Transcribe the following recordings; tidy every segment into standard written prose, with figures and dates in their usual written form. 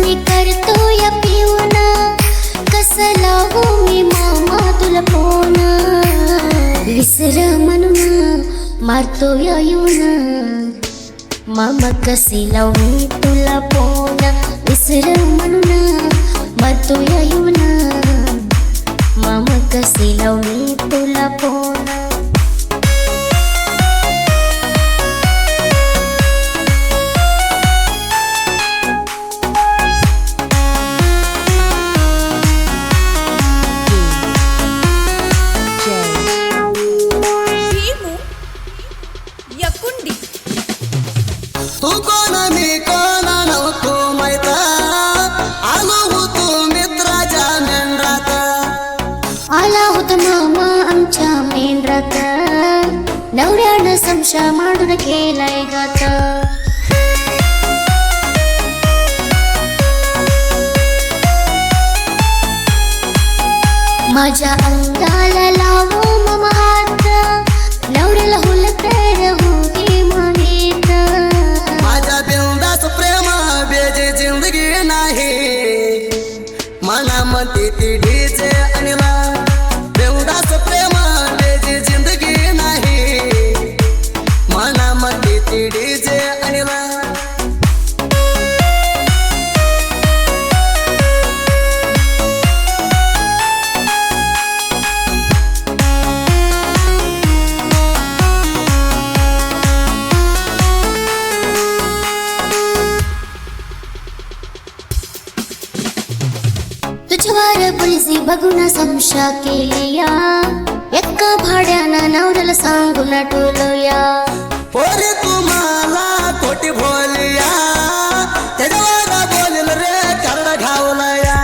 आणि करतोय पिऊन कसला हो मी मामा तुला फोन विसर म्हणून मारतोय येऊन मामा कसे लावू तुला फोन विसर म्हणून मारतोय येऊन मामा कसे लावू तुला फोन तू कोण मी कोण नव्हतो माहित आलो होतो मित्राच्या मेंढरात आला होता मामा आमच्या मेंढरात नवऱ्यानं समशा मांडून केलाय गात माझ्या अंगाला लावो मामा हात नवऱ्याला हुलकर होती माहीत माझ्या बिंदास प्रेम बेजे जिंदगी नाही मनामध्ये ती डीजे अनिला बिंदास प्रेम बेजे जिंदगी नाही मनामध्ये ती डीजे अनिला तुझ्यावर पोलिसी बघून समशा केलिया एका भाड्यानं नवऱ्याला सांगून टोलया पोरे तुम्हाला खोटी बोलया त्याच्यावर बोलेल रे करडा घावलया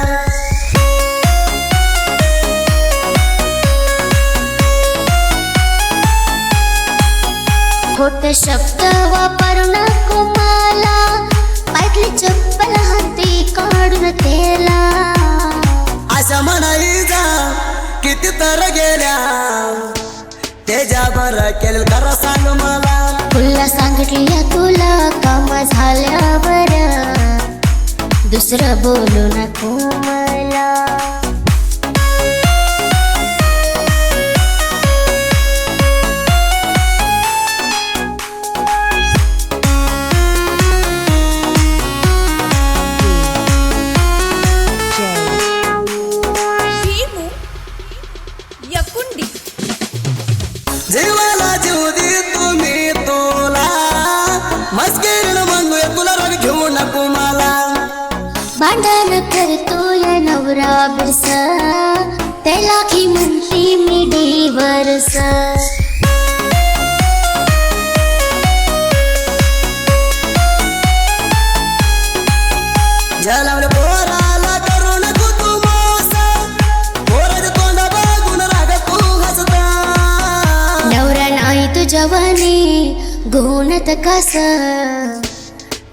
खोटे शब्द वापरू नको मला पायतली चप्पल हाती काढून तेला अशा म्हणाई जा किती तर गेल्या त्याच्या बरं केलं खरं सांग मला तुला सांगितल्या तुला काम झाल्यावर दुसरं बोलू नको मला जीवाला जीव दे तुम्ही तुला मस्करीन म्हणूया तुला राग घेऊ नको मला भांडण करतोय नवरा बिरस त्याला की म्हणते मी डिवरस जलावले पोराला करू नको तू मोस पोराच्या तोंडा बघून राग तू हसता नवरा नाही तुझ्यावानी गुणत कस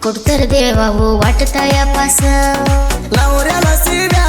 कुठतर देवा हो वाटता या पास नवऱ्याला शिव्या